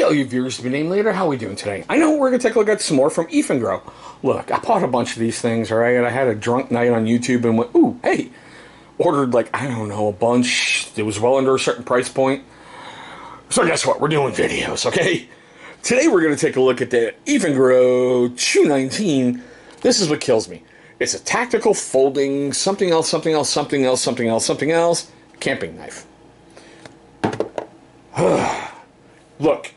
all you viewers to be named later, how are we doing today? I know we're going to take a look at some more from Eafengrow. Look, I bought a bunch of these things, alright, and I had a drunk night on YouTube and went, ooh, hey, ordered like, I don't know, a bunch. It was well under a certain price point. So guess what? We're doing videos, okay? Today we're going to take a look at the Eafengrow EF219. This is what kills me. It's a tactical folding, something else, something else, something else, something else, something else, camping knife. Look,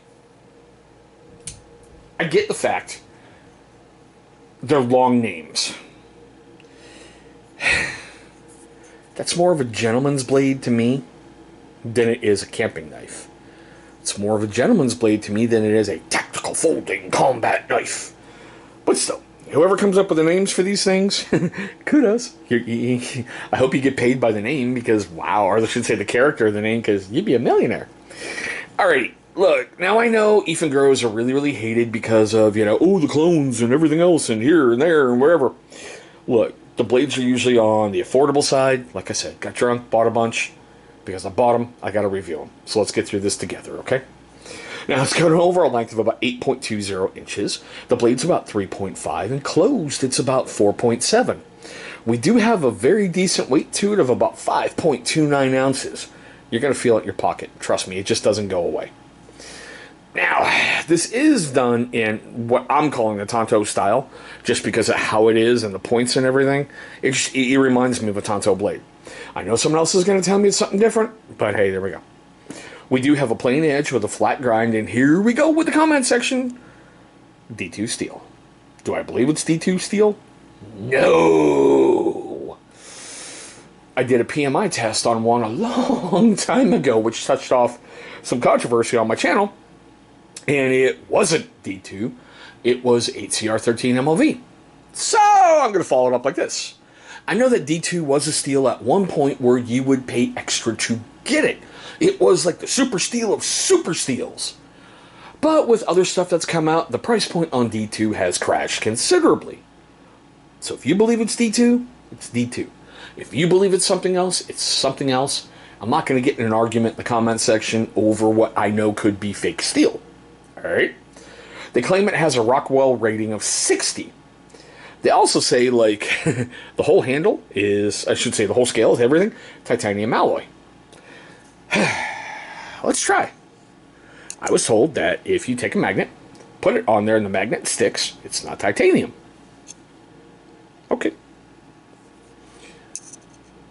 I get the fact they're long names. That's more of a gentleman's blade to me than it is a camping knife. It's more of a gentleman's blade to me than it is a tactical folding combat knife. But still, whoever comes up with the names for these things, kudos. I hope you get paid by the name because, wow, or I should say the character of the name because you'd be a millionaire. Alrighty, look, now I know Eafengrows are really, really hated because of, you know, oh, the clones and everything else and here and there and wherever. Look, the blades are usually on the affordable side. Like I said, got drunk, bought a bunch. Because I bought them, I got to review them. So let's get through this together, okay? Now, it's got an overall length of about 8.20 inches. The blade's about 3.5, and closed, it's about 4.7. We do have a very decent weight to it of about 5.29 ounces. You're going to feel it in your pocket. Trust me, it just doesn't go away. Now, this is done in what I'm calling the Tonto style, just because of how it is and the points and everything. It reminds me of a Tonto blade. I know someone else is going to tell me it's something different, but hey, there we go. We do have a plain edge with a flat grind, and here we go with the comment section. D2 steel. Do I believe it's D2 steel? No! I did a PMI test on one a long time ago, which touched off some controversy on my channel, and it wasn't D2. It was HCR13 MLV. So, I'm going to follow it up like this. I know that D2 was a steel at one point where you would pay extra to get it. It was like the super steel of super steels. But with other stuff that's come out, the price point on D2 has crashed considerably. So if you believe it's D2, it's D2. If you believe it's something else, it's something else. I'm not going to get in an argument in the comment section over what I know could be fake steel. Alright? They claim it has a Rockwell rating of 60. They also say, like, the whole handle is, I should say the whole scale is everything, titanium alloy. Let's try. I was told that if you take a magnet, put it on there and the magnet sticks, it's not titanium. Okay.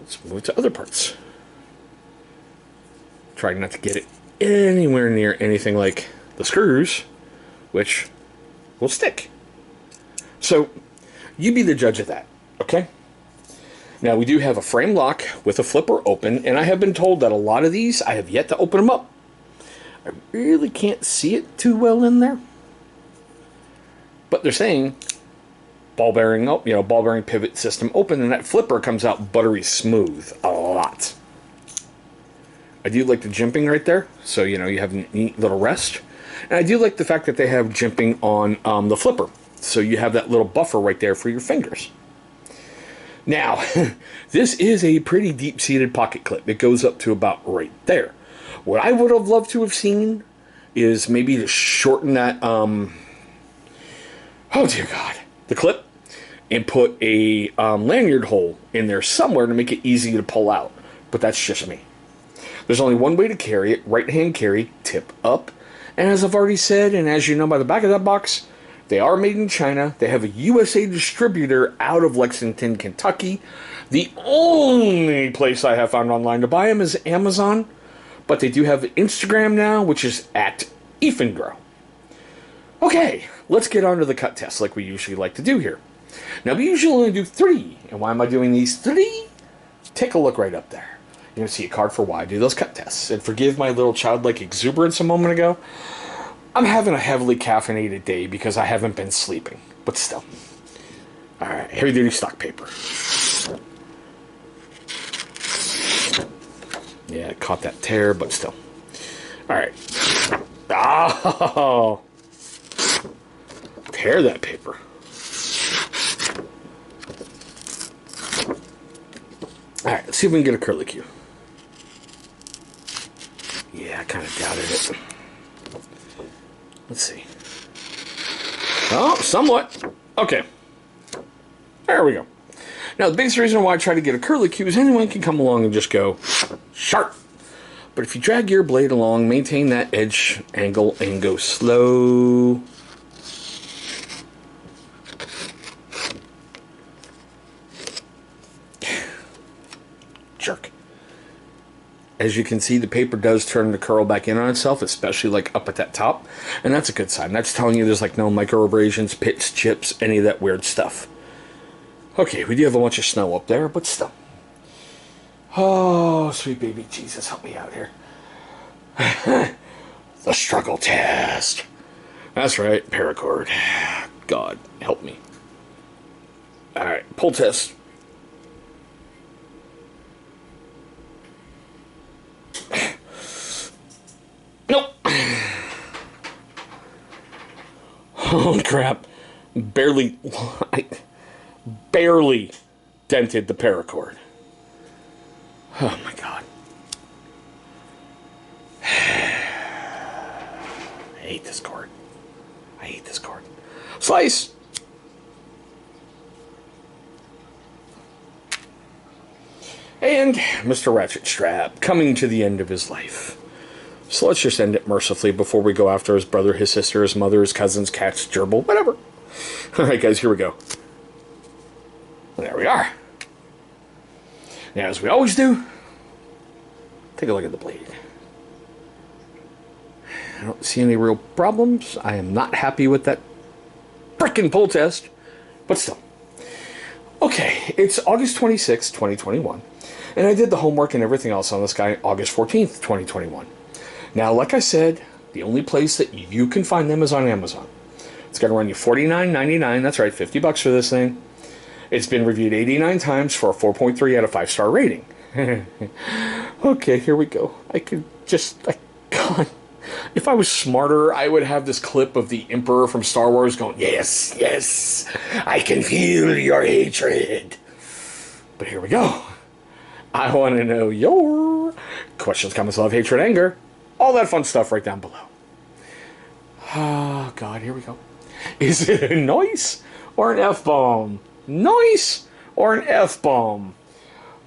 Let's move to other parts. Try not to get it anywhere near anything like the screws, which will stick. So, you be the judge of that, okay? Now, we do have a frame lock with a flipper open, and I have been told that a lot of these, I have yet to open them up. I really can't see it too well in there. But they're saying ball bearing, ball bearing pivot system open, and that flipper comes out buttery smooth a lot. I do like the jimping right there, so, you have a neat little rest. And I do like the fact that they have jimping on the flipper. So you have that little buffer right there for your fingers. Now, this is a pretty deep-seated pocket clip. It goes up to about right there. What I would have loved to have seen is maybe to shorten that, oh dear God, the clip, and put a lanyard hole in there somewhere to make it easy to pull out. But that's just me. There's only one way to carry it, right-hand carry, tip up. And as I've already said, and as you know by the back of that box, they are made in China. They have a USA distributor out of Lexington, Kentucky. The only place I have found online to buy them is Amazon. But they do have Instagram now, which is at Eafengrow. Okay, let's get on to the cut test like we usually like to do here. Now, we usually only do 3. And why am I doing these 3? Take a look right up there. You're going to see a card for why I do those cut tests. And forgive my little childlike exuberance a moment ago. I'm having a heavily caffeinated day because I haven't been sleeping, but still. Alright, heavy duty stock paper. Yeah, I caught that tear, but still. Alright. Oh! Tear that paper. Alright, let's see if we can get a curlicue. Yeah, I kind of doubted it. Let's see. Oh, somewhat. Okay. There we go. Now, the biggest reason why I try to get a curly cue is anyone can come along and just go sharp. But if you drag your blade along, maintain that edge angle and go slow. Jerk. As you can see, the paper does turn the curl back in on itself, especially like up at that top. And that's a good sign. That's telling you there's like no micro abrasions, pits, chips, any of that weird stuff. Okay, we do have a bunch of snow up there, but still. Oh, sweet baby Jesus, help me out here. The struggle test. That's right, paracord. God, help me. Alright, pull test. Nope. Oh, crap. Barely dented the paracord. Oh, my God. I hate this cord. I hate this cord. Slice! And Mr. Ratchet Strap coming to the end of his life. So let's just end it mercifully before we go after his brother, his sister, his mother, his cousins, cats, gerbil, whatever. Alright guys, here we go. There we are. Now, as we always do, take a look at the blade. I don't see any real problems. I am not happy with that frickin' pull test, but still. Okay, it's August 26th, 2021, and I did the homework and everything else on this guy August 14th, 2021. Now, like I said, the only place that you can find them is on Amazon. It's going to run you $49.99. That's right, $50 for this thing. It's been reviewed 89 times for a 4.3 out of 5-star rating. Okay, here we go. God. If I was smarter, I would have this clip of the Emperor from Star Wars going, yes, yes, I can feel your hatred. But here we go. I want to know your questions, comments, love, hatred, anger, all that fun stuff right down below. Oh, God, here we go. Is it a nice or an F-bomb? Nice or an F-bomb?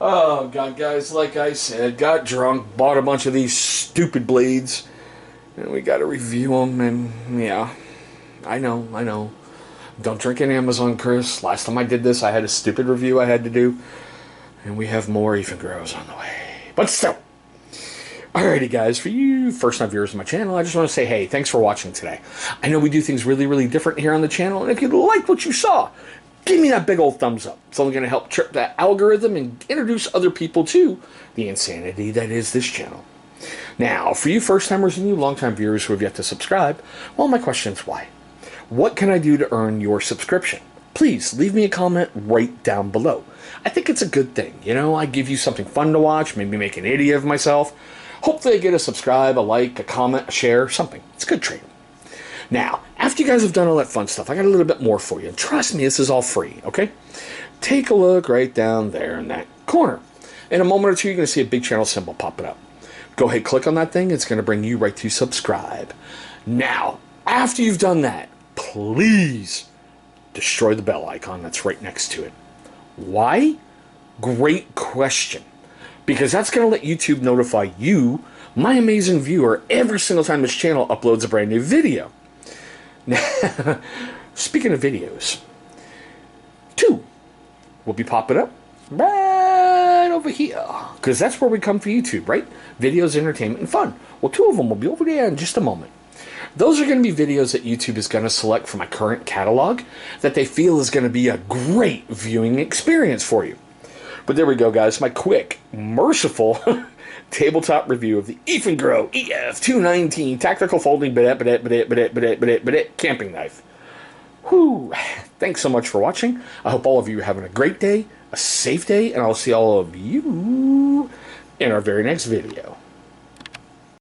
Oh, God, guys, like I said, got drunk, bought a bunch of these stupid blades, and we got to review them, and yeah, I know. Don't drink in Amazon, Chris. Last time I did this, I had a stupid review I had to do, and we have more Eafengrows on the way. But still. Alrighty, guys, for you first-time viewers of my channel, I just want to say, hey, thanks for watching today. I know we do things really, really different here on the channel, and if you liked what you saw, give me that big old thumbs up. It's only going to help trip that algorithm and introduce other people to the insanity that is this channel. Now, for you first-timers and you long-time viewers who have yet to subscribe, well, my question is why? What can I do to earn your subscription? Please leave me a comment right down below. I think it's a good thing. You know, I give you something fun to watch, maybe make an idiot of myself. Hopefully I get a subscribe, a like, a comment, a share, something. It's a good treat. Now, after you guys have done all that fun stuff, I got a little bit more for you. And trust me, this is all free, okay? Take a look right down there in that corner. In a moment or two, you're going to see a big channel symbol popping up. Go ahead, click on that thing. It's going to bring you right to subscribe. Now, after you've done that, please destroy the bell icon that's right next to it. Why? Great question. Because that's going to let YouTube notify you, my amazing viewer, every single time this channel uploads a brand new video. Now, speaking of videos, 2 will be popping up right over here. Because that's where we come for YouTube, right? Videos, entertainment, and fun. Well, 2 of them will be over there in just a moment. Those are going to be videos that YouTube is going to select from my current catalog that they feel is going to be a great viewing experience for you. But there we go, guys. My quick, merciful tabletop review of the Eafengrow EF219 Tactical Folding camping knife. Whew. Thanks so much for watching. I hope all of you are having a great day, a safe day, and I'll see all of you in our very next video.